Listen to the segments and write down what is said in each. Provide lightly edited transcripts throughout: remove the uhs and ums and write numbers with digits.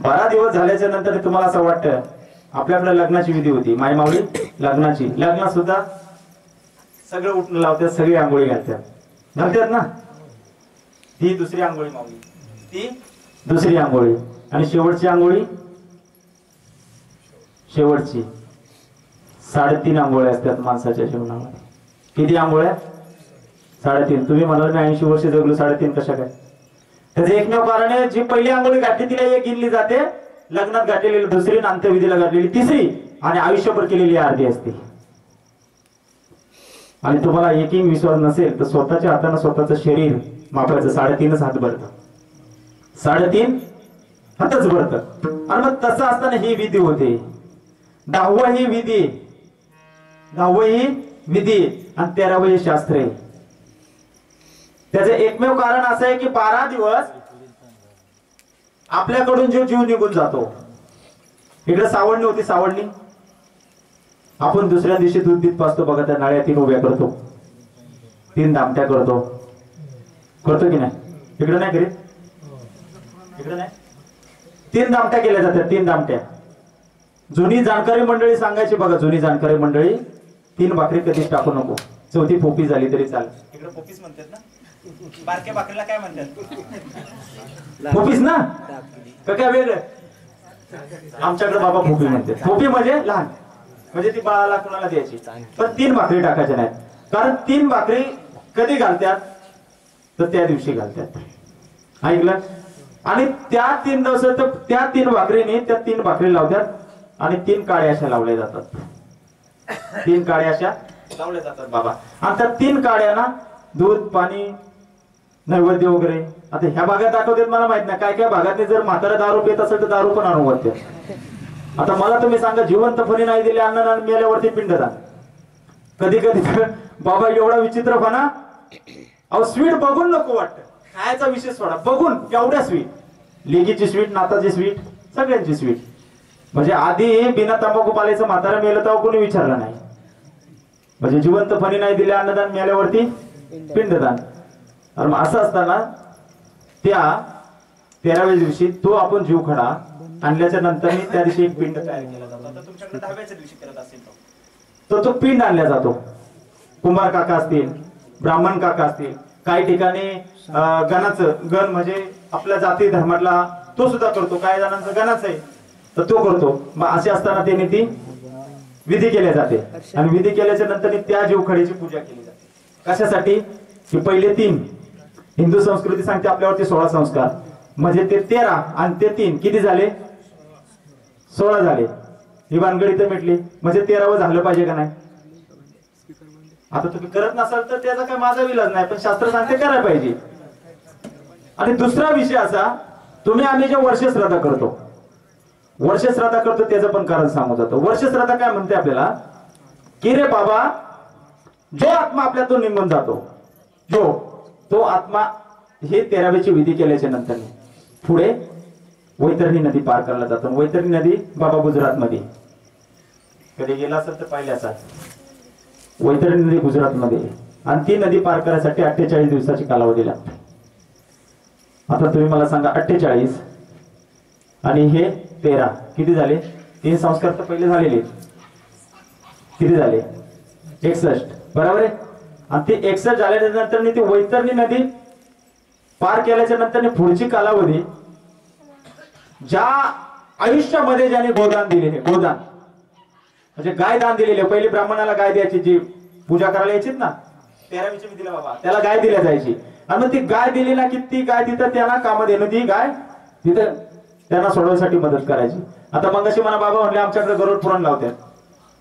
12 दिवस झाल्याच्या नंतर तुम्हाला असं वाटतं आपल्याकडे लग्नाची विधी होती, माय माऊली लग्नाची, लग्न सुद्धा सगळं उठून लावतात, सगळी आंघोळी घालतात ना. ती दुसरी आंघोळी माऊली, ती दुसरी आंघोळी, आणि शेवटची आंघोळी, शेवटची 3.5 आंघोळ्या असतात माणसाच्या जीवनामध्ये. किती आंघोळ्या? 3.5. तुम्ही म्हणाल मी 80 वर्ष जगलो, 3.5 कशा काय? त्याचे एकमेव कारण आहे, जी पहिली आंघोळी घातली तिला एक गिनली जाते, लग्नात घातलेली दुसरी, अंत्यविधीला घातलेली तिसरी, आणि आयुष्यभर केलेली अर्धी असते. आणि तुम्हाला एकही विश्वास नसेल तर स्वतःच्या हाताने स्वतःचं शरीर मापायचं. 3.5 हात भरतं, 3.5 हातच भरतं. आणि मग तसं असताना ही विधी होते. 10वी ही विधी, 10वी ही विधी, आणि 13वी हे शास्त्र आहे. त्याचे एकमेव कारण असं आहे की 12 दिवस आपल्याकडून जो जीव निघून जातो. इकडे सावडणी होती, सावडणी आपण दुसऱ्या दिवशी दूध बीत पाजतो बघा, त्या नाळ्या 3 उभ्या करतो, 3 दामट्या करतो की नाही? इकडे नाही करीत, इकडे नाही. 3 दामट्या केल्या जातात, 3 दामट्या. जुनी जाणकारी मंडळी सांगायची बघा, जुनी जाणकारी मंडळी 3 भाकरी कधीच टाकू नको, 4थी पोपी झाली तरी चालेल. इकडे पोपीच म्हणतात ना, बारक्या भाकरीला काय म्हणतात? पोपीच ना, काय वेगळं? आमच्याकडे बाबा पोपी म्हणतात. पोपी म्हणजे लहान, म्हणजे ती बाळाला कुणाला द्यायची, पण 3 भाकरी टाकायच्या नाहीत. कारण 3 भाकरी कधी घालतात तर त्या दिवशी घालतात, ऐकलं? आणि त्या 3 दिवसात त्या 3 भाकरीने त्या 3 भाकरी लावतात, आणि 3 काळ्या अशा लावल्या जातात, 3 काळ्या अशा लावल्या जातात बाबा. आणि त्या 3 काळ्यांना दूध पाणी नैवेद्य वगैरे. आता ह्या भागात दाखवतात मला माहित नाही, काय काय भागात जर म्हातारा दारू पित असेल तर दारू पण आणून वरते. आता मला तुम्ही सांगा, जिवंतपणी नाही दिले अन्न, मेल्यावरती पिंडदान. कधी कधी बाबा एवढा विचित्रपणा, अहो स्वीट बघून नको वाटतं, खायचा विषय सोडा, बघून एवढ्या स्वीट, लेगीची स्वीट, नाताची स्वीट, सगळ्यांची स्वीट. म्हणजे आधी बिना तंबाखू पालायचं म्हातारा मेलं तेव्हा कोणी विचारलं नाही. म्हणजे जिवंतपणी नाही दिले अन्नदान, मेल्यावरती पिंडदान. आणि मग असं असताना त्या 13व्या दिवशी तो आपण जीव खडा आणल्याच्या नंतर त्या दिवशी एक पिंड तयार केला जातो. आता तुमच्याकडे 10व्याच्या दिवशी करत असेल तो पिंड आणला जातो. कुंभार काका असतील, ब्राह्मण काका असतील, काही ठिकाणी गणाचं, गण म्हणजे आपल्या जाती धर्मातला तो सुद्धा करतो, काही जणांचं गणाच आहे तर तो करतो. मग असे असताना त्यांनी ती विधी केल्या जाते, आणि विधी केल्याच्या नंतर त्या जीवखडीची पूजा केली जाते. कशासाठी? की पहिले 3 हिंदू संस्कृती सांगते आपल्यावरती 16 संस्कार, म्हणजे ते 13 आणि ते 3 किती झाले? 16 झाले. ही भानगडी तर मिटली, म्हणजे 13वं झालं पाहिजे का नाही? आता तुम्ही करत नसाल तर त्याचा काय माझा विलाज नाही, पण शास्त्र सांगते करायला पाहिजे. आणि दुसरा विषय असा, तुम्ही आम्ही जे वर्ष श्राद्ध करतो, वर्ष श्राद्ध करतो त्याचं पण कारण सांगू जातो. वर्ष श्राद्ध काय म्हणते आपल्याला, की रे बाबा जो आत्मा आपल्यातून निघून जातो, तो आत्मा हे 13व्याची विधी केल्याच्या नंतर पुढे वैतरणी नदी पार करायला जातो. वैतरणी नदी बाबा गुजरात मध्ये, कधी गेला असेल तर पाहिलं असाल, वैतरणी नदी गुजरात मध्ये. आणि ती नदी पार करण्यासाठी 48 दिवसाची कालावधी लागते. आता तुम्ही मला सांगा, 48 आणि हे 13 किती झाले? 3 संस्कार तर पहिले झालेले, किती झाले? 61, बरोबर आहे. आणि ते 61 झाल्याच्या नंतर ती वैतरणी नदी पार केल्याच्या नंतर पुढची कालावधी, ज्या आयुष्यामध्ये ज्याने गोदान दिलेले, गोदान म्हणजे गाय दान दिलेले, पहिले ब्राह्मणाला गाय द्यायची, जी पूजा करायला यायची ना 13वीची विधीला बाबा, त्याला गाय दिल्या जायची. आणि मग ती गाय दिली ना की ती गाय तिथं त्यांना कामात येणं, ती गाय तिथं त्यांना सोडवण्यासाठी मदत करायची. आता मग अशी मला बाबा म्हणले आमच्याकडे गरुड पुराण लावतात,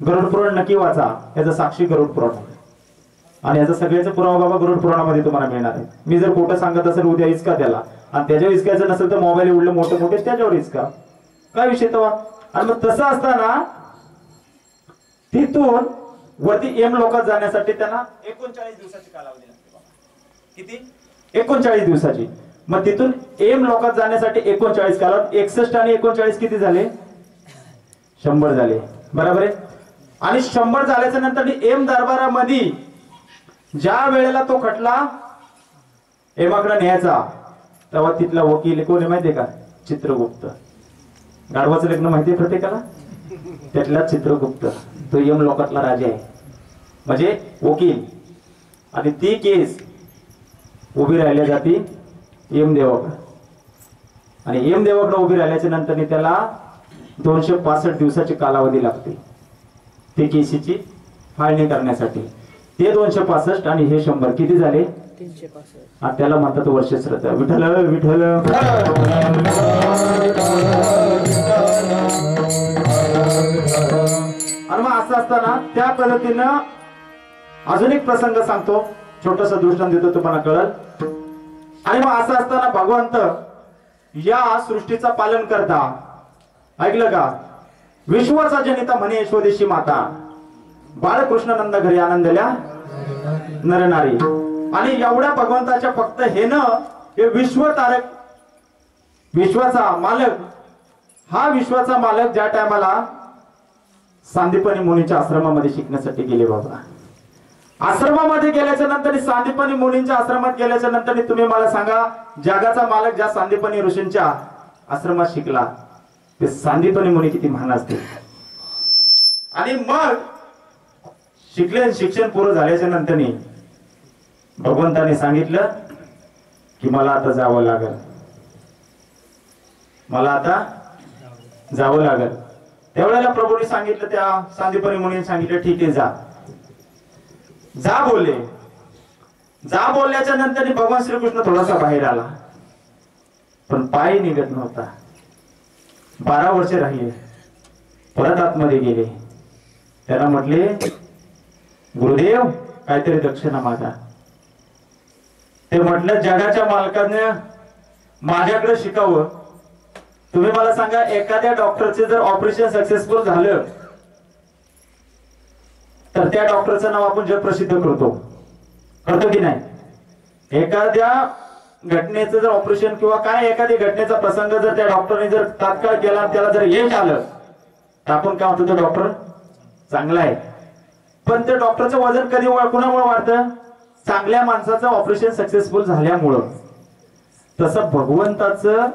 गरुड पुराण नक्की वाचा, याचा साक्षी गरुड पुराण, आणि याचा सगळ्याचा पुरावा बाबा गरुड पुराणामध्ये तुम्हाला मिळणार आहे. मी जर खोटं सांगत असेल उद्या इचका त्याला, आणि त्याच्यावर इचकायचं नसेल तर मोबाईल उडलं मोठे मोठे त्याच्यावर इचका, काय विषय तेव्हा. आणि मग तसं असताना तिथून वरती एम लोकात जाण्यासाठी त्यांना 39 दिवसाची कालावधी लागते. किती? 39 दिवसाची. मग तिथून एम लोकात जाण्यासाठी 39 कालावधी, 61 आणि 39 किती झाले? 100 झाले, बरोबर आहे. आणि 100 झाल्याच्या नंतर एम दरबारामध्ये ज्या वेळेला तो खटला एमाकडे न्यायचा, तेव्हा तिथला वकील कोण आहे माहितीये का? चित्रगुप्त. गाढवाचं लग्न माहितीये प्रत्येकाला? त्यातला चित्रगुप्त, तो यम लोकातला राजा आहे, म्हणजे वकील. आणि ती केस उभी राहिल्या जाती यमदेवाकडे. आणि यमदेवाकडे उभी राहिल्याच्या नंतर त्याला 265 दिवसाची कालावधी लागते ते केसीची फाळणी करण्यासाठी. ते 265 आणि हे 100 किती झाले? 365. त्याला म्हणतात वर्ष श्रद्धा. विठ्ठल विठ्ठल. आणि मग असं असताना त्या पद्धतीनं अजून एक प्रसंग सांगतो, छोटस दृष्टांत देतो, तुम्हाला कळल. आणि मग असं असताना भगवंत या सृष्टीचा पालन करता, ऐकलं का? विश्वाचा जनिता म्हणे यशोदेशी माता, बाळकृष्ण नंद घरी आनंदल्या नरनारी. आणि एवढ्या भगवंताच्या फक्त हे न हे विश्वतारक, विश्वाचा मालक, हा विश्वाचा मालक ज्या टायमाला सांदीपनी मुनीच्या आश्रमामध्ये शिकण्यासाठी गेले बाबा. आश्रमामध्ये गेल्याच्या नंतर, सांदीपनी मुनींच्या आश्रमात गेल्याच्या नंतर तुम्ही मला सांगा, जगाचा मालक ज्या सांदीपनी ऋषींच्या आश्रमात शिकला ते सांदीपनी मुनी किती महान असते. आणि मग शिक्षण पूर्ण झाल्याच्या नंतर भगवंताने सांगितलं की मला आता जावं लागल, मला आता जावं लागल. त्यावेळेला प्रभूने सांगितलं, त्या सांदीपनी मुनीने सांगितलं ठीक आहे जा. जा बोलले. जा बोलल्याच्या नंतर भगवान श्रीकृष्ण थोडासा बाहेर आला, पण पाय निघत नव्हता. 12 वर्षे राहिले, परत आतमध्ये गेले. त्याला म्हटले गुरुदेव काहीतरी दक्षिणा मागा. ते म्हटलं जगाच्या मालकाने माझ्याकडे शिकावं. तुम्ही मला सांगा, एखाद्या डॉक्टरचे जर ऑपरेशन सक्सेसफुल झालं तर त्या डॉक्टरचं नाव आपण जग प्रसिद्ध करतो की नाही? एखाद्या घटनेचं जर ऑपरेशन किंवा काय एखादी घटनेचा प्रसंग जर त्या डॉक्टरने जर तात्काळ केला, त्याला जर यश आलं तर आपण काय म्हणतो, तो डॉक्टर चांगला आहे. पण त्या डॉक्टरचं वजन कधी कुणामुळे वाढतं? चांगल्या माणसाचं ऑपरेशन सक्सेसफुल झाल्यामुळं. तसं भगवंताचं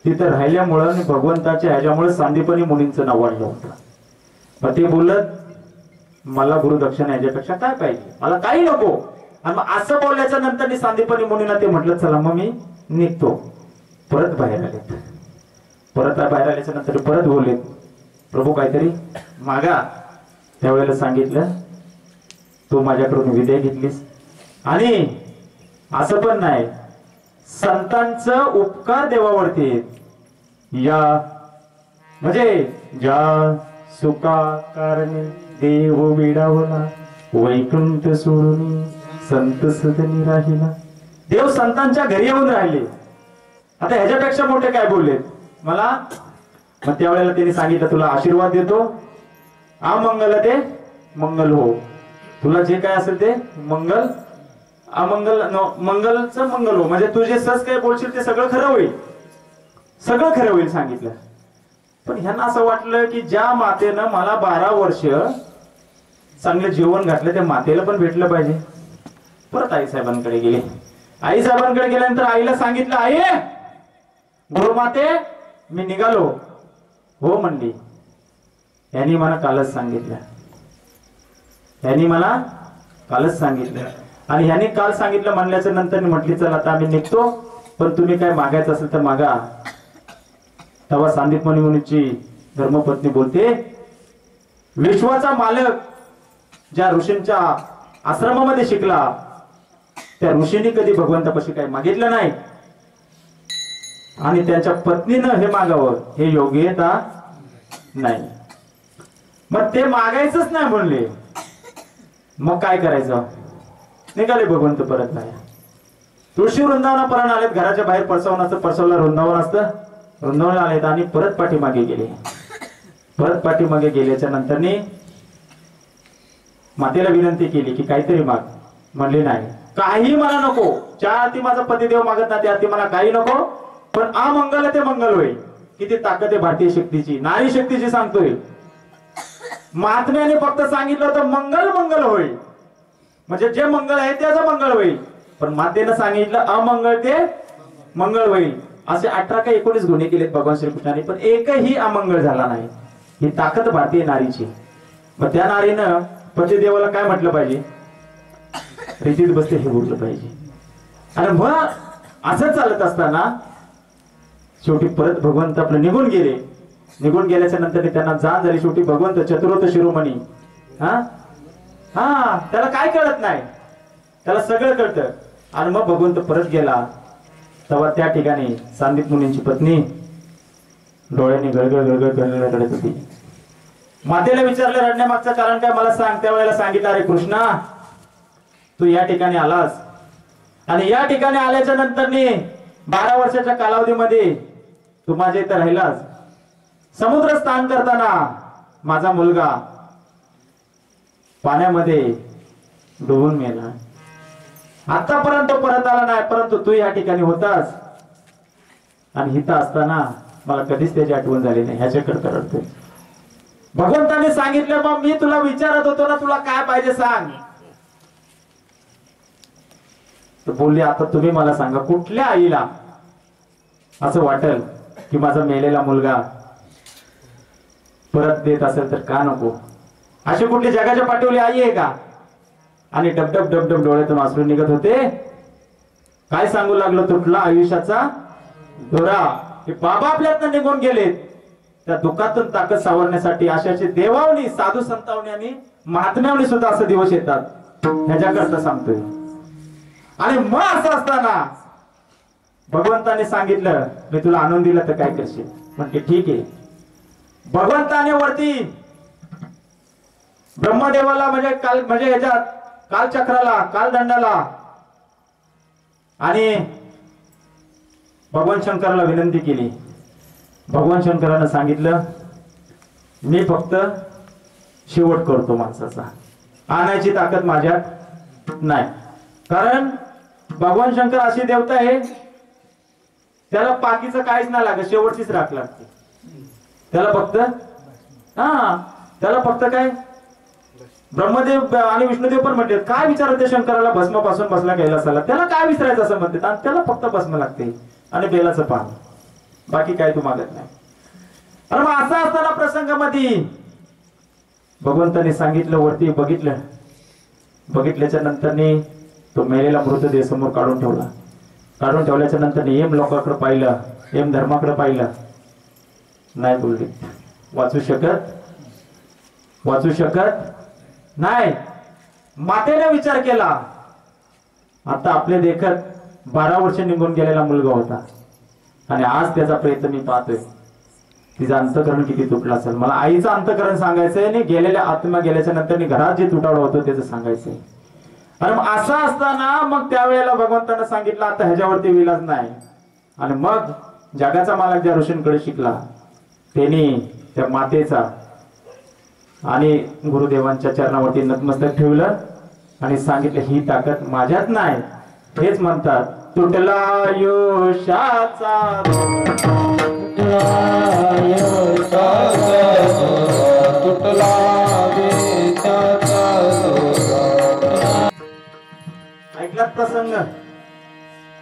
तिथं राहिल्यामुळं आणि भगवंताच्या ह्याच्यामुळे सांदीपनी मुनींचं नाव वाढलं होतं. मग ते बोलत मला गुरुदक्षिणा याच्यापेक्षा काय पाहिजे, मला काही नको. आणि मग असं बोलल्याच्या नंतर सांदीपनी मुनींना ते म्हटलं चला मग मी निघतो. परत बाहेर आले. परत बाहेर आल्याच्या नंतर परत बोलले प्रभू काहीतरी मागा. त्यावेळेला सांगितलं तू माझ्याकडून विदाय घेतलीस, आणि असं पण नाही, संतांचं उपकार देवावरती या, म्हणजे ज्या सुका कारणे देव विडावला, वैकुंठ सोडून संत सदनी राहिला. देव संतांच्या घरी येऊन राहिले. आता ह्याच्यापेक्षा मोठे काय बोलले मला? मग त्यावेळेला त्यांनी सांगितलं तुला आशीर्वाद देतो, अमंगल ते मंगल हो. तुला जे काय असेल ते मंगल, अमंगल मंगलचं मंगल हो. म्हणजे तू जे सहज काय बोलशील ते सगळं खरं होईल, सगळं खरं होईल सांगितलं. पण ह्यांना असं वाटलं की ज्या मातेनं मला 12 वर्ष चांगलं जेवण घातलं त्या मातेला पण भेटलं पाहिजे. परत आई साहेबांकडे गेले. आई साहेबांकडे गेल्यानंतर आईला सांगितलं आई गुरुमाते मी निघालो. हो म्हणली. यांनी मला कालच सांगितलं, यांनी मला कालच सांगितलं. आणि ह्यांनी काल सांगितलं म्हणल्याच्या नंतर म्हटली चल आता आम्ही निघतो, पण तुम्ही काय मागायचं असेल तर मागा. तेव्हा सांदीपनी मुनीची धर्मपत्नी बोलते विश्वाचा मालक ज्या ऋषींच्या आश्रमामध्ये शिकला त्या ऋषींनी कधी भगवंतापाशी काही मागितलं नाही, आणि त्यांच्या पत्नीनं हे मागावं हे योग्यता नाही. मग ते मागायचंच नाही म्हणले. मग काय करायचं? निघाले भगवंत परत नाही. तुळशी वृंदावनापर्यंत आलेत. घराच्या बाहेर परसवनाचं, परसवला वृंदावन असतं, वृंदावन आलेत आणि परत पाठीमागे गेले. परत पाठीमागे गेल्याच्या नंतर मातेला विनंती केली की काहीतरी माग. म्हणले नाही काही मला नको. ज्या अर्थी माझा पतिदेव मागत नाही त्या अर्थी मला काही नको, पण अमंगल ते मंगल होईल. किती ताकद आहे भारतीय शक्तीची, नारी शक्तीची सांगतोय. महात्म्याने फक्त सांगितलं होतं मंगल मंगल होईल, म्हणजे जे मंगळ आहे त्याचं मंगळ होईल. पण मातेनं सांगितलं अमंगळ ते मंगळ होईल. असे 18 का 19 गुन्हे केलेत भगवान श्रीकृष्णाने, पण एकही अमंगळ झाला नाही. ही ताकद भारतीय नारीची. मग त्या नारीनं पतिदेवाला काय म्हटलं पाहिजे, रीतीत बसते हे बोललं पाहिजे. आणि मग असं चालत असताना शेवटी परत भगवंत आपलं निघून गेले. निघून गेल्याच्या नंतर त्यांना जाण झाली. शेवटी भगवंत चतुर्थ शिरोमणी, हा हा त्याला काय कळत नाही, त्याला सगळं कळतं. आणि मग भगवंत परत गेला. तेव्हा त्या ठिकाणी सांदीप मुनींची पत्नी डोळ्यांनी गळगळ गळगळ गळगळ रडत होती. मातेला विचारलं रडण्यामागचं कारण काय मला सांग. त्यावेळेला सांगितलं, अरे कृष्णा तू या ठिकाणी आलास आणि या ठिकाणी आल्याच्या नंतर 12 वर्षाच्या कालावधीमध्ये तू माझ्या इथं राहिलास. समुद्र स्नान करताना माझा मुलगा पाण्यामध्ये डुबून मेला. आतापर्यंत परत आला नाही, परंतु तू या ठिकाणी होतास आणि इथं असताना मला कधीच त्याची आठवण झाली नाही. ह्याच्याकडे रडतोय. भगवंताने सांगितलं, मग मी तुला विचारत होतो ना, तुला काय पाहिजे सांग. तर बोलली, आता तुम्ही मला सांगा, कुठल्या आईला असं वाटेल की माझा मेलेला मुलगा परत देत असेल तर का नको. अशी कुठली जगाच्या पाठीवली आई आहे का. आणि डबडब डबडब डोळ्यातून अश्रू निघत होते. काय सांगू लागलो, तुटला आयुष्याचा दोरा. हे बाबा आपल्यातनं निघून गेलेत. त्या दुःखातून ताकद सावरण्यासाठी अशाचे देवावनी, साधू संतावणी आणि महात्म्यावनी सुद्धा असे दिवस येतात. ह्याच्याकरता सांगतोय. आणि मग असं असताना भगवंताने सांगितलं, मी तुला आणून दिलं तर काय करशील. म्हणते ठीक आहे. भगवंताने वरती ब्रह्मदेवाला म्हणजे ह्याच्यात कालचक्राला, कालदंडाला आणि भगवान शंकराला विनंती केली. भगवान शंकरानं सांगितलं, मी फक्त शेवट करतो माणसाचा, आणायची ताकद माझ्यात नाही. कारण भगवान शंकर अशी देवता आहे, त्याला बाकीचं काहीच नाही लागत, शेवटचीच राख लागते. त्याला फक्त काय, ब्रह्मदेव आणि विष्णुदेव पण म्हणतात, काय विचारते शंकराला भस्मापासून बसला कैलासाला, त्याला काय विचारायचं असं म्हणतात. आणि त्याला फक्त भस्म लागते आणि बेलाचं पान, बाकी काय तू मागत नाही. आणि मग असं असताना प्रसंगामध्ये भगवंताने सांगितलं, वरती बघितल्याच्या नंतर तो मेलेला मृतदेह समोर काढून ठेवला. काढून ठेवल्याच्या नंतर एम लोकांकडे पाहिलं, एम धर्माकडे पाहिलं. नाही बोलले, वाचू शकत नाही. मातेने विचार केला, आता आपल्या देखत 12 वर्ष निघून गेलेला मुलगा होता आणि आज त्याचा प्रयत्न मी पाहतोय. तिचं अंतकरण किती तुटलं असेल. मला आईचं अंतकरण सांगायचंय आणि गेलेल्या आत्मा गेल्याच्या नंतर घरात जे तुटावं होतं त्याचं सांगायचंय. आणि असं असताना मग त्यावेळेला भगवंतानं सांगितलं, आता ह्याच्यावरती विलाज नाही. आणि मग जगाचा मालक ज्या ऋषींकडे शिकला त्यांनी त्या मातेचा आणि गुरुदेवांच्या चरणावरती नतमस्तक ठेवलं आणि सांगितलं, ही ताकद माझ्यात नाही. हेच म्हणतात, तुटला आयुष्याचा ऐकलात प्रसंग.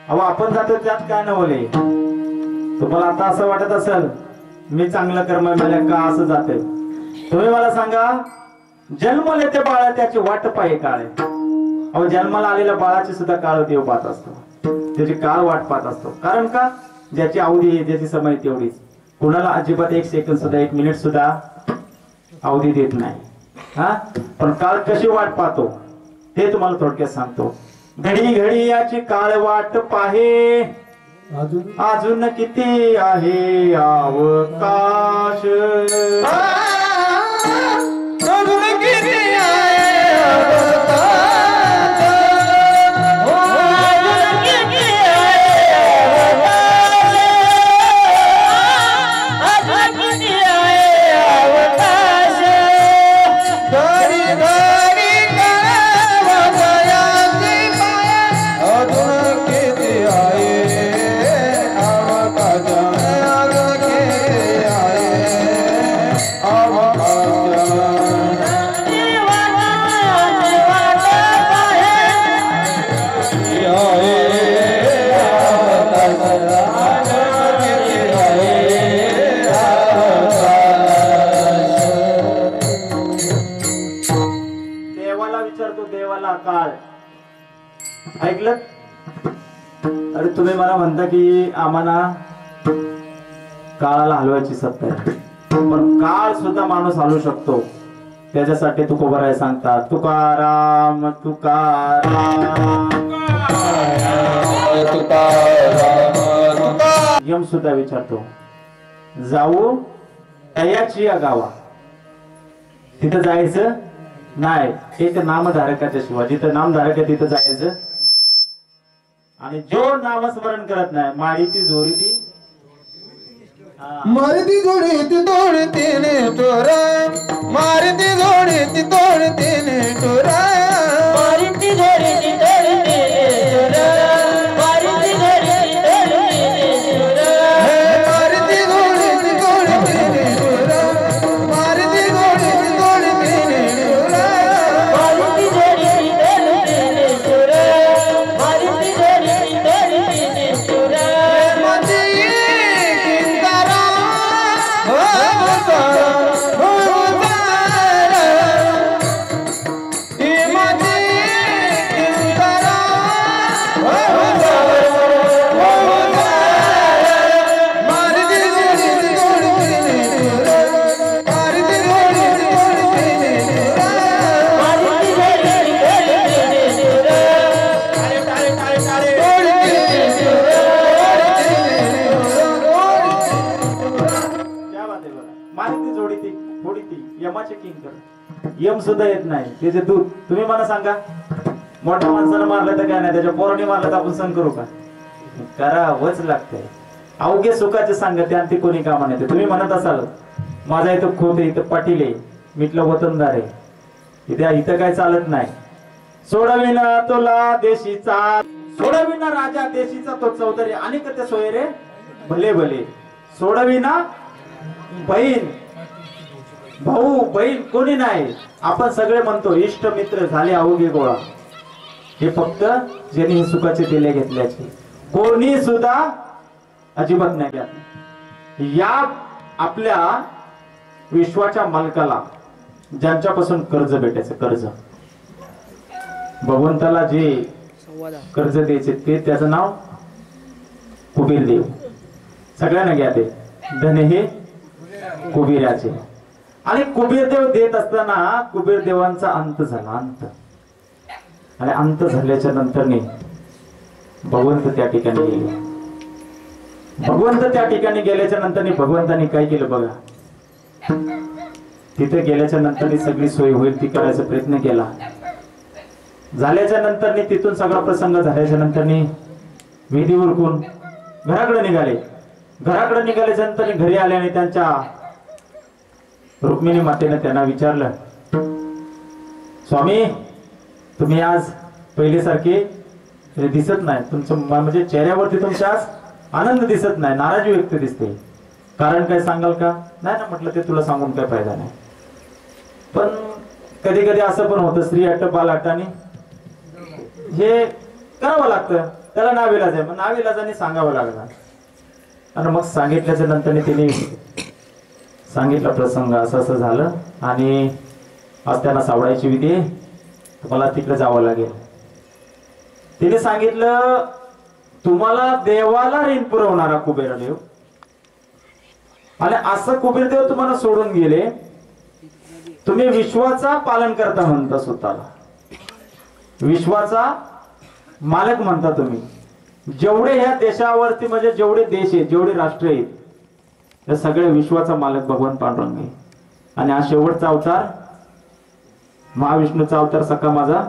अहो आपण जातो त्यात काय नवले. तुम्हाला आता असं वाटत असेल मी चांगलं कर्म केलं का असं जाते. तुम्ही मला सांगा, जन्मले ते बाळा त्याची वाट पाहे काळे. अहो जन्माला आलेल्या बाळाची सुद्धा काळ देव पाहत असतो, त्याची काळ वाट पाहत असतो. कारण का, ज्याची अवधी ज्याची समय तेवढीच. कुणाला अजिबात 1 सेकंद सुद्धा 1 मिनिट सुद्धा अवधी देत नाही. पण काळ कशी वाट पाहतो ते तुम्हाला थोडक्यात सांगतो. घडी घडी याची काळ वाट पाहे, अजून किती आहे अवकाश. ऐकलं? अरे तुम्ही मला म्हणता की आम्हाला काळाला हलवायची सत्ता आहे, पण काळ सुद्धा माणूस हलवू शकतो. त्याच्यासाठी तुकोबाराय सांगतात, तुकाराम तुकाराम. यम सुद्धा विचारतो, जाऊ तयाची या गावा. तिथं जायचं नाही, एक नामधारकाच्या शिवाय. जिथं नामधारक आहे तिथं जायचं. आणि जो नामस्मरण करत नाही, मारी ती जोरी ती मारती जोडी ती तोडते ने टोरा, मारती जोडी ती तोडते ने टोरा, मारती जोडी ती तोडते ने टोरा, मारती जोडी ती तोडते ने टोरा, मारती जोडी ती तोडते ने टोरा, मारती जोडी ती तोडते ने टोरा, मारती जोडी ती तोडते ने टोरा, मारती जोडी ती तोडते ने टोरा. माझी किंकारा हो तारा, हो तारा, ही माझी किंकारा हो तारा, हो तारा, मारती जोडी ती तोडते ने टोरा, मारती जोडी ती तोडते ने टोरा. मारती जोडी ती तोडते ने टोरा. क्या बात आहे बघा. मारी ती जोडी ती थोडी ती यमाचे किंकर. यम सुद्धा येत नाही. त्याचे दूत तुम्ही मला सांगा, मोठ्या माणसाला मारलं तर काय नाही, त्याच्या पोराने मारलं तर आपण सण करू का? करावंच लागतंय. अवघे सुखाचे सांगते आणि ती कोणी कामा नाही. तुम्ही म्हणत असाल माझा इथं खोत आहे, इथं पाटील आहे, मिटलं वतनदार आहे, इथं काय चालत नाही. सोडविना तुला देशीचा, सोडविना राजा देशीचा तो चौधरी, अनेक ते सोयरे भले भले. सोडविना बहीण भाऊ बहीण कोणी नाही. आपण सगळे म्हणतो इष्ट मित्र झाले अवघे गोळा. हे फक्त ज्यांनी हे सुखाचे दिले घेतल्याचे, कोणी सुद्धा अजिबात नाही घ्या. या आपल्या विश्वाच्या मालकाला ज्यांच्यापासून कर्ज भेटायचं, कर्ज भगवंताला जे कर्ज द्यायचे ते त्याचं नाव कुबेर देव. सगळ्यांना घ्या ते धन हे कुबेराचे. आणि कुबेर देव देत असताना कुबेर देवांचा अंत झाला, अंत. आणि अंत झाल्याच्या नंतरने भगवंत त्या ठिकाणी गेले. भगवंत त्या ठिकाणी गेल्याच्या नंतर भगवंतांनी काय केलं बघा. तिथे गेल्याच्या नंतर सगळी सोय होईल ती करायचा प्रयत्न केला. झाल्याच्या नंतर तिथून सगळा प्रसंग झाल्याच्या नंतर विधी उरकून घराकडे निघाले. घराकडे निघाल्याच्या नंतर घरी आल्याने त्यांच्या रुक्मिणी मातेने त्यांना विचारलं, स्वामी तुम्ही आज पहिल्यासारखे दिसत नाही, तुमचं म्हणजे चेहऱ्यावरती तुमच्या आज आनंद दिसत नाही, नाराजी व्यक्त दिसते, कारण काय सांगाल का? नाही ना म्हटलं, ते तुला सांगून काय फायदा नाही. पण कधी कधी असं पण होतं, स्त्री अट्ट बाल अट्टाने हे करावं लागतं, त्याला नाविलाज आहे, मग नाविलाजाने सांगावं लागलं. आणि मग सांगितल्याच्या नंतर तिने सांगितलं प्रसंग असं असं झालं आणि आज त्यांना सावडायची विधी आहे, मला तिकडे जावं लागेल. तिने सांगितलं तुम्हाला देवाला ऋण पुरवणारा कुबेरदेव आणि असं कुबेरदेव तुम्हाला सोडून गेले, तुम्ही विश्वाचा पालन करता म्हणता, स्वतःला विश्वाचा मालक म्हणता तुम्ही. जेवढे ह्या देशावरती म्हणजे जेवढे देश आहेत, जेवढे राष्ट्र आहेत, त्या सगळ्या विश्वाचा मालक भगवान पांडुरंग आहे. आणि हा शेवटचा अवतार महाविष्णूचा अवतार सखा माझा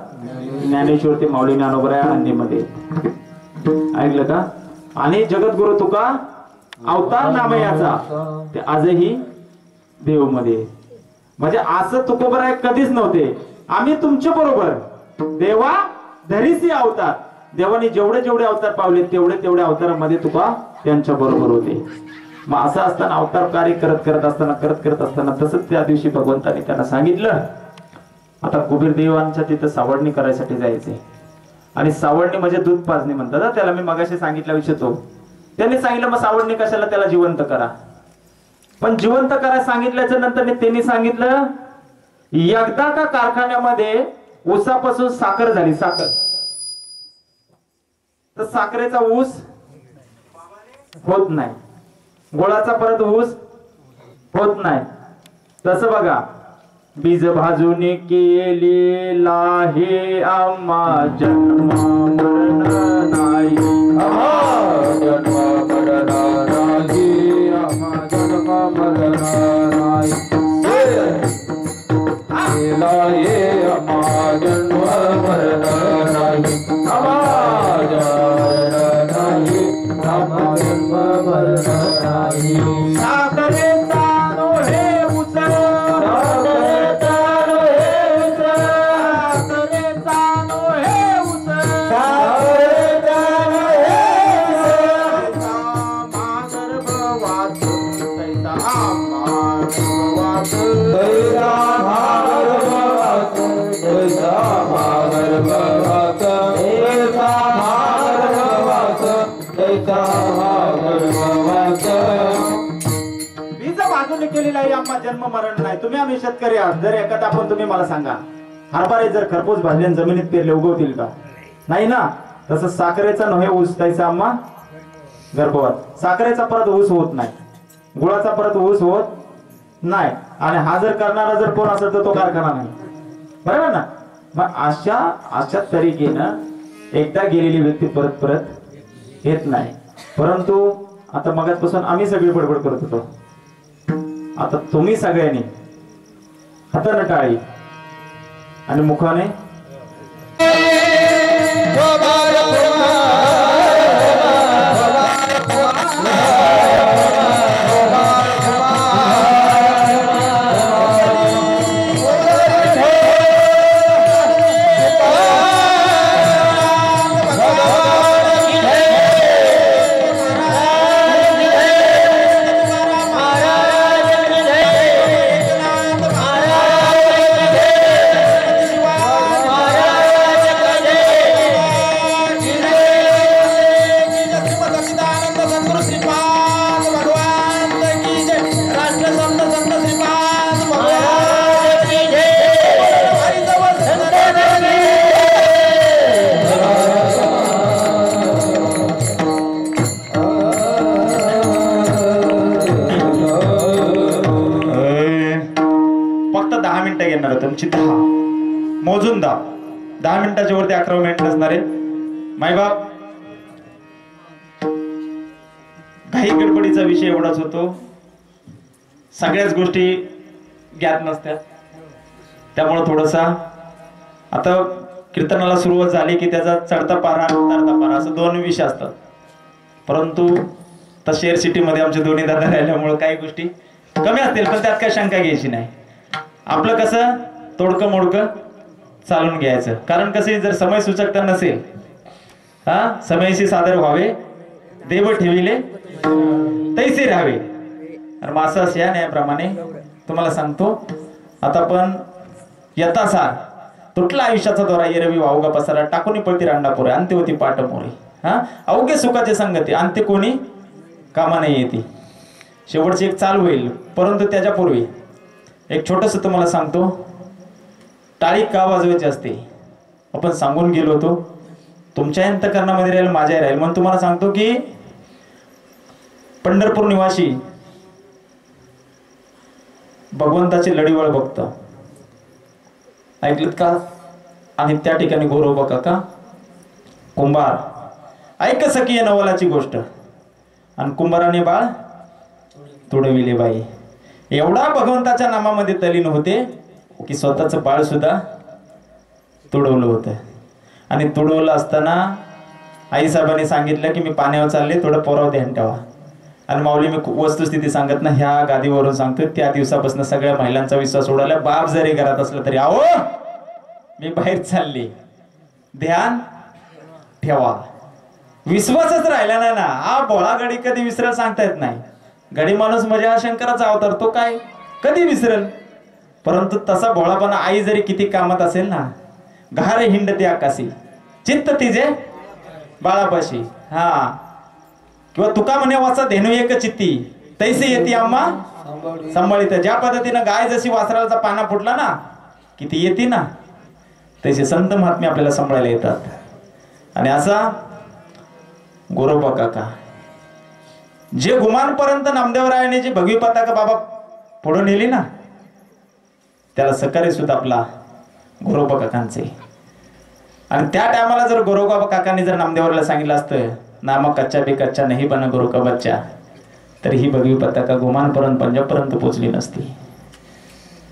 ज्ञानेश्वर ते माऊली ज्ञानोबा या आळंदीमध्ये, ऐकलं का? आणि जगद्गुरु तुका अवतार नामयाचा ते आजही देव मध्ये. म्हणजे असं तुकोबराय कधीच नव्हते, आम्ही तुमच्या बरोबर देवा धरीसी अवतार. देवाने जेवढे जेवढे अवतार पावले तेवढे तेवढे अवतारामध्ये तुका त्यांच्या बरोबर होते. मग असं असताना अवतार कार्य करत असताना तसंच त्या दिवशी भगवंताने त्यांना सांगितलं, आता कुबेर देवांच्या तिथं सावडणी करायसाठी जायचे. आणि सावडणी म्हणजे दूध पाजणी म्हणतात त्याला, मी मगाशी सांगितलं विषय. त्यांनी सांगितलं मग सावडणी कशाला, त्याला जिवंत करा. पण जिवंत करा सांगितल्याच्या नंतर त्यांनी सांगितलं, एकदा का कारखान्यामध्ये ऊसापासून साखर झाली, तर साखरेचा ऊस होत नाही, गुळाचा परत ऊस होत नाही. तसं बघा, बीज भाजून केलेला हे आम्हा जन्म मरण नाही, जन्म मरण नाही, आम्हा जन्म मरण नाही. केला ये आम्हा जन्म मरण नाही, आम्हा जन्म नाही, आम्हा जन्म मरण नाही. साखरेचा नोहे ऊस, साखरेचा नोहे ऊस, बीज भाजून केलेला आहे आम्हा जन्म मरण नाही. तुम्ही आम्ही शेतकरी आहात, जर एखादा आपण तुम्ही मला सांगा, हरभरे जर खरपूस भाजल्याने जमिनीत पेरले उगवतील का? नाही ना. तसं साखरेचा नव्हे ऊस त्याचा आम्हा गर्भवत. साखरेचा परत ऊस होत नाही, गुळाचा परत ऊस होत नाही. आणि हा जर करणारा जर कोण असेल तर तो कारखाना नाही, बरोबर ना. मग अशा तरीकेनं एकदा गेलेली व्यक्ती परत परत येत नाही. परंतु आता मगाचपासून आम्ही सगळी बडबड करत होतो, आता तुम्ही सगळ्यांनी हाताने टाळी आणि मुखाने तुमची 10 मोजून 10 मिनिटाच्या वरती 11 मिनिट नसणारे. मायबाप, घाई गडबडीचा विषय एवढाच होतो, सगळ्याच गोष्टी ज्ञात नसत्या. त्यामुळे थोडसा आता कीर्तनाला सुरुवात झाली की त्याचा चढता पारा उतरता पारा असं 2 विषय असतात. परंतु शेअर सिटी मध्ये आमचे दोन्ही दादा राहिल्यामुळे काही गोष्टी कमी असतील, पण त्यात काही शंका घ्यायची नाही. आपलं कसं तोडकं मोडकं चालून घ्यायचं. कारण कसं जर समय सूचकता नसेल, समयशी सादर व्हावे, देव ठेविले तैसे राहावे. आणि मासास या न्यायाप्रमाणे तुम्हाला सांगतो, आता पण यथासार तुटला आयुष्याचा दोरा येरवी वावगा पसारा, टाकून पळती रांडापुरे, अंत्य होती पाट मोरे. अवघे सुखाचे संगती, अंत्य कोणी कामा नाही येते. शेवटची एक चाल होईल, परंतु त्याच्यापूर्वी एक छोटस तुम्हाला सांगतो. टाळी का वाजवायची असते आपण सांगून गेलो होतो. तुमच्या अंतःकरणामध्ये राहील, माझ्या राहील. म्हणून तुम्हाला सांगतो की पंढरपूर निवासी भगवंताची लढीवळ भक्त ऐकलत का? आणि त्या ठिकाणी गौरव काका कुंभार ऐक सखी नवलाची गोष्ट, आणि कुंभाराने बाळ तुडविले बाई. एवढा भगवंताच्या नामामध्ये तलीन होते की स्वतःच बाळ सुद्धा तुडवलं होतं. आणि तुडवलं असताना आईसाहेबांनी सांगितलं की मी पाण्यावर चालले, थोडं पोरावर ध्यान ठेवा. आणि माऊली मी वस्तुस्थिती सांगत ना, ह्या गादीवरून सांगतोय, त्या दिवसापासून सगळ्या महिलांचा विश्वास उडाला. बाप जरी घरात असला तरी आओ मी बाहेर चालले, ध्यान ठेवा. विश्वासच राहिला नाही ना. हा बोळा गडी कधी विसरेल सांगता येत नाही. गडी माणूस म्हणजे हा शंकराचा अवतार, तो काय कधी विसरेल. परंतु तसा भोळापणा आई जरी किती कामात असेल ना, घारे हिंडते आकाशी चित्त तिजे बाळापाशी. किंवा तुका म्हणे वाचा धेनू एक चित्ती, तैसे येते आम्हा सांभाळीत. ज्या पद्धतीनं गाय जशी वासराचा पाना फुटला ना किती येते ना, तसे संत महात्मे आपल्याला सांभाळायला येतात. आणि असा गोरोबा काका जे गुमानपर्यंत नामदेवरायाने जी भगवी पताका बाबा पुढे नेली ना, त्याला सहकार्य सुद्धा आपला गोरोबा काकांचे. आणि त्या टायमाला जर गोरोबा काकांनी जर नामदेवराला सांगितलं असतं ना मग कच्चा बी कच्चा नाही बना गुरु का बच्चा, तर ही भगवी पताका गुमानपर्यंत पंजाबपर्यंत पोहोचली नसती.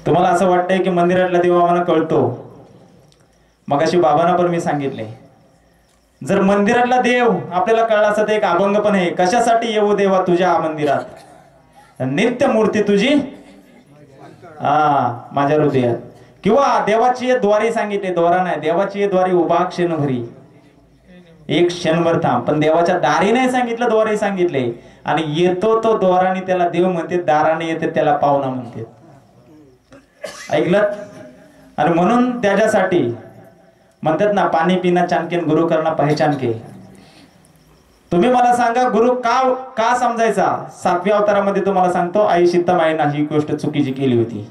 तुम्हाला असं वाटतंय की मंदिरातला देव आम्हाला कळतो. मगाशी बाबांना पण मी सांगितले, जर मंदिरातला देव आपल्याला कळला असता तर एक अभंग पण आहे, कशासाठी येऊ देवा तुझ्या मंदिरात, नित्य मूर्ती तुझी माझ्या हृदयात. किंवा देवाची द्वारी सांगितले, द्वारा नाही, देवाची द्वारी उभा क्षणभरी, एक क्षणभर थांब. पण देवाच्या दारी नाही सांगितलं, द्वारी सांगितले. आणि येतो तो द्वाराने त्याला देव म्हणते, दाराने येते त्याला पाहुणा म्हणते. ऐकलं? आणि म्हणून त्याच्यासाठी म्हणतात ना, पाणी पिना चाणकेन गुरु करना पहचान के. तुम्ही मला सांगा गुरु का समजायचा? 7व्या अवतारामध्ये तुम्हाला सांगतो, आई सीतामाईना ही गोष्ट चुकीची केली होती.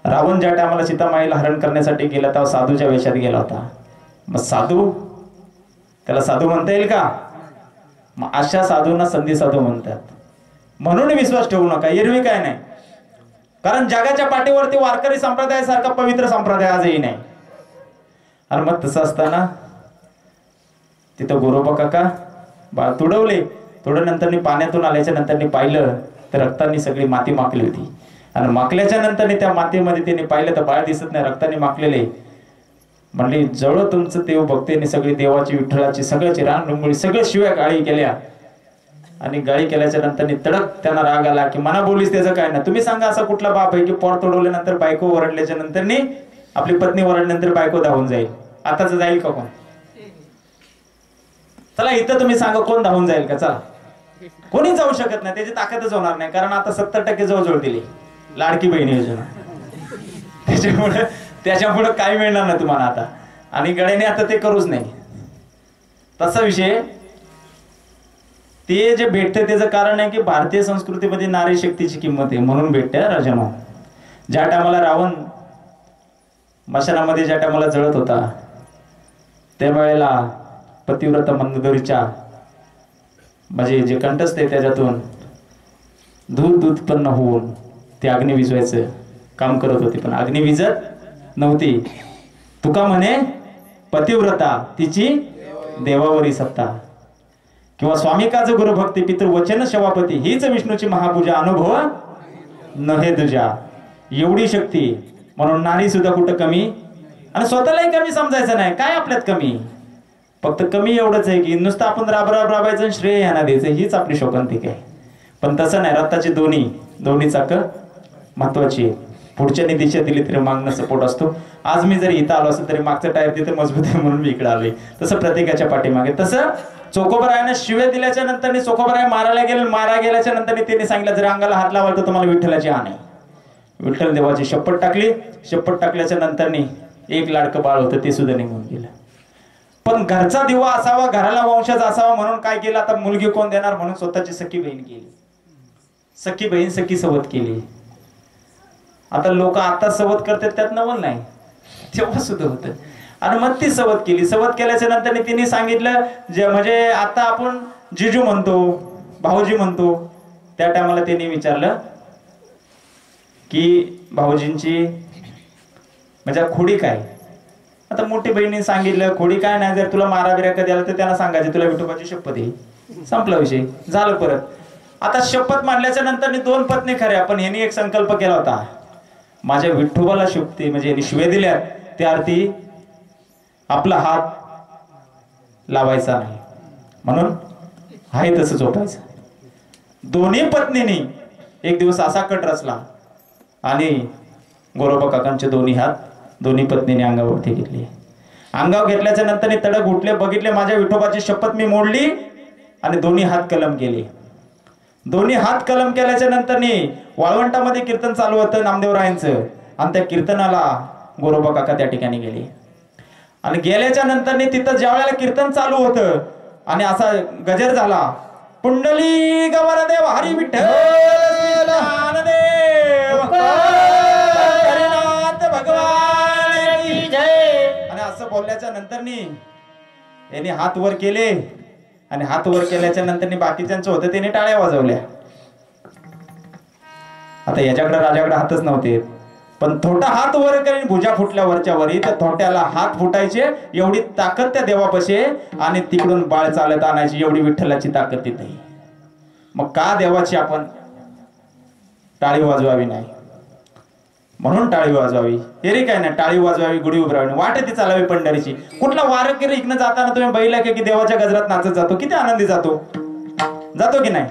रावण ज्या टायमाला सीतामाईला हरण करण्यासाठी गेला तेव्हा साधूच्या वेशात गेला होता. मग साधू, त्याला साधू म्हणता येईल का? मग अशा साधूंना संधी साधू म्हणतात. म्हणून विश्वास ठेवू नका, एरवी काय नाही. कारण जगाच्या पाठीवरती वारकरी संप्रदायासारखा पवित्र संप्रदाय आजही नाही. आणि मग तसं असताना तिथं गोरोबा काका बाळ तुडवले. तुडवल्यानंतर पाण्यातून आल्याच्या नंतर पाहिलं तर रक्तांनी सगळी माती माकली होती. आणि माकल्याच्या नंतर त्या मातीमध्ये त्यांनी पाहिलं तर बाळ दिसत नाही, रक्ताने माकलेले. म्हणले जवळ तुमचं देव भक्तीने सगळी देवाची विठ्ठलाची सगळ्याची रानडुंगळी सगळ्या शिव्या गाळी केल्या. आणि गाळी केल्याच्या नंतर तडक त्यांना राग आला की मना बोलीस त्याचं काय ना. तुम्ही सांगा असा कुठला बाप आहे की पोट तोडवल्यानंतर बायको ओरडल्याच्या नंतर आपली पत्नी ओरडल्यानंतर बायको धावून जाईल? आताच जाईल का कोण? चला इथं तुम्ही सांगा कोण धावून जाईल का? चला कोणी जाऊ शकत नाही, त्याची ताकदच होणार नाही. कारण आता 70% जवळजवळ दिली लाडकी बहिणी योजना. त्याच्यामुळे काय मिळणार नाही तुम्हाला आता. आणि गड्याने आता ते करूच नाही तसा विषय. ते जे भेटते त्याचं कारण आहे की भारतीय संस्कृतीमध्ये नारी शक्तीची किंमत आहे म्हणून भेटते. राजानो, ज्या टायमाला रावण मशानामध्ये ज्या टायमाला जळत होता त्यावेळेला पतिव्रता मंदोदरीच्या म्हणजे जे कंठस्थ त्याच्यातून दूध उत्पन्न होऊन ते अग्नी विजवायचं काम करत होती. पण अग्नी विजत नव्हती. तुका म्हणे पतिव्रता तिची देवावरी सत्ता. किंवा स्वामी काज गुरुभक्ती पितृवचन शवापती हीच विष्णूची महापूजा अनुभव नहे तुझ्या. एवढी शक्ती. म्हणून नारी सुद्धा कुठं कमी आणि स्वतःलाही कमी समजायचं नाही. काय आपल्यात कमी? फक्त कमी एवढंच आहे की नुसतं आपण राबायचं श्रेय यांना द्यायचं, हीच आपली शोकांतिक आहे. पण तसं नाही. रथाची दोन्ही चाक महत्वाची आहे. पुढच्यानी दिशा दिली तरी मागणं सपोर्ट असतो. आज मी जरी इथं आलो असतो तरी मागचं टायर तिथे मजबूत आहे म्हणून मी इकडे आलोय. तसं प्रत्येकाच्या पाठीमागे. तसं चोखोबरायाने शिव्या दिल्याच्या नंतर चोखोबराय मारा गेल्याच्या नंतर त्यांनी सांगितलं जर अंगाला हात लावाल तर तुम्हाला विठ्ठलाची हान आहे. विठ्ठल देवाची शपथ टाकली. शपथ टाकल्याच्या नंतर एक लाडकं बाळ होतं ते सुद्धा निघून गेलं. पण घरचा दिवा असावा, घराला वंशज असावा म्हणून काय केलं? आता मुलगी कोण देणार म्हणून स्वतःची सखी बहीण केली. सखी बहीण सखी सवत केली. आता लोक आता सवत करतात त्यात नवल नाही, तेव्हा सुद्धा होत. आणि मग ती सवत केली. सवत केल्याच्या नंतर तिने सांगितलं जे म्हणजे आता आपण जिजू म्हणतो, भाऊजी म्हणतो. त्या टायमाला त्यांनी विचारलं की भाऊजींची म्हणजे खोडी काय? आता मोठी बहिणीने सांगितलं खोडी काय नाही, जर तुला मारा बिरा कधी आला तर त्यांना सांगायचे तुला विठोबाची शपथ आहे. संपला विषय, झालं. परत आता शपथ मांडल्याच्या नंतर 2 पत्नी खऱ्या. पण ह्यांनी एक संकल्प केला होता, माझ्या विठोबाला शपथी म्हणजे यांनी शिवे दिल्या त्या अर्थी आपला हात लावायचा नाही म्हणून आहे तसं झोपायचं. दोन्ही पत्नींनी एक दिवस असा कट रचला आणि गोरोबा काकांचे दोन्ही हात दोन्ही पत्नीने अंगावरती घेतले. अंगावर घेतल्याच्या नंतर तडक उठले, बघितले माझ्या विठोबाची शपथ मी मोडली आणि दोन्ही हात कलम केले. दोन्ही हात कलम केल्याच्या नंतर वाळवंटामध्ये कीर्तन चालू होतं नामदेवरायांचं. आणि त्या कीर्तनाला गोरोबा काका त्या ठिकाणी गेले. आणि गेल्याच्या नंतर तिथं ज्या वेळेला कीर्तन चालू होतं आणि असा गजर झाला, पुंडली गवरदेव हरी विठ्ठल भगवान की जय. आणि असं बोलल्याच्या नंतर यांनी हात वर केले आणि हात वर केल्याच्या नंतर बाकीच्यांचं होतं त्याने टाळ्या वाजवल्या. आता याच्याकडे राजाकडे हातच नव्हते, पण थोडा हात वर करीन भुजा फुटल्या वरच्या वरी, त्या थोट्याला हात फुटायचे एवढी ताकद त्या देवापाशी, आणि तिकडून बाळ चालत आणायची एवढी विठ्ठलाची ताकद तिथे. मग का देवाची आपण टाळी वाजवावी नाही? म्हणून टाळी वाजवावी. हे रे काय नाही, टाळी वाजवावी, गुढी उभारावी, वाटेती चालावी पंढरीची. कुठला वारकरी इकडनं जाताना तुम्ही बैला की देवाच्या गजरात नाचत जातो, किती आनंदी जातो की नाही?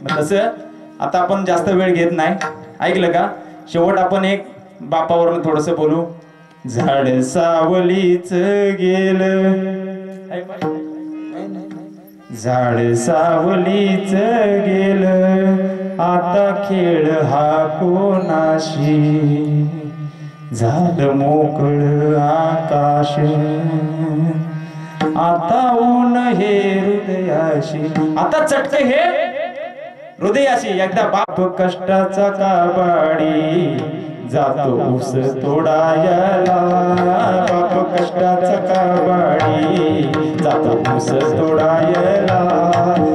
मग तसं आता आपण जास्त वेळ घेत नाही, ऐकलं का? शेवट आपण एक बापावरून थोडस बोलू. झाड सावलीच गेलं, झाड सावलीच गेलं, आता खेळ हा कोणाशी, झालं मोकळ आकाश, आता ऊन हे हृदयाशी, आता चटके हे हृदयाशी. एकदा बाप कष्टाचा काबाडी, जातो ऊस तोडायला, बाप कष्टाचा काबाडी, जातो ऊस तोडायला,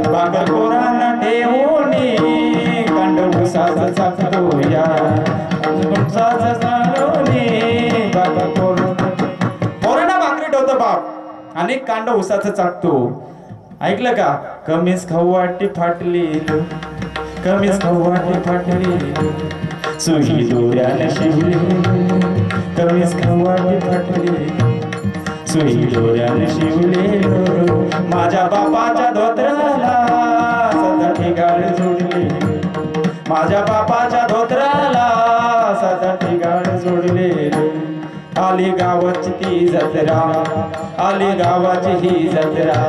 बागल पोरांना ठेवूनी, कांड ऊसाचा चाकतो या, ऊसाचा चालवणी, बागल पोरांना भाकरी ठेवतो बाप आणि कांड ऊसाचं चाकतो. ऐकलं का? कमीच खाऊ वाटी फाटली, कमीच खाऊ वाटी फाटली, सुई दोऱ्याने शिवली, कमीच खाऊ वाटी फाटली, सुई दोऱ्याने शिवली, माझ्या बापाच्या धोत्राला सदा ठिगाळ जोडली, माझ्या बापाच्या धोत्राला सदा ठिगाळ जोडले. आली गावाची ती जत्रा, आली गावाची ही जत्रा,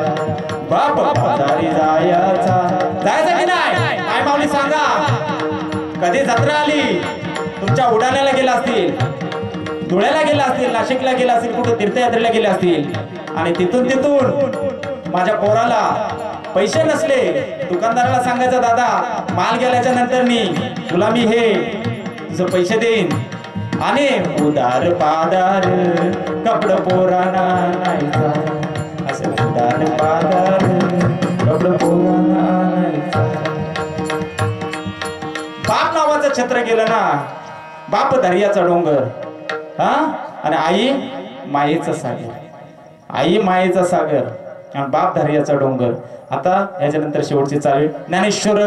बाप बाजारी जायचा, जायचं की नाही? काय माऊली सांगा, कधी जत्रा आली? तुमच्या उडाण्याला गेला असतील, धुळ्याला गेला असतील, नाशिकला गेला असतील, कुठे तीर्थयात्रेला गेले असतील, आणि तिथून माझ्या पोराला पैसे नसले, दुकानदाराला सांगायचं दादा माल गेल्याच्या नंतर तुला मी हे तुझं पैसे देईन, आणि उदार पादार कपड पोराना नाहीचा, असं उदार पादार कपड पोराना नाहीचा. बाप नावाचं छत्र गेलं ना, बाप दर्याचा डोंगर, हा, आणि आई मायेचा सागर, आई मायेचा सागर आणि बाप दर्याचा डोंगर. आता याच्यानंतर शेवटची चालेल ज्ञानेश्वर.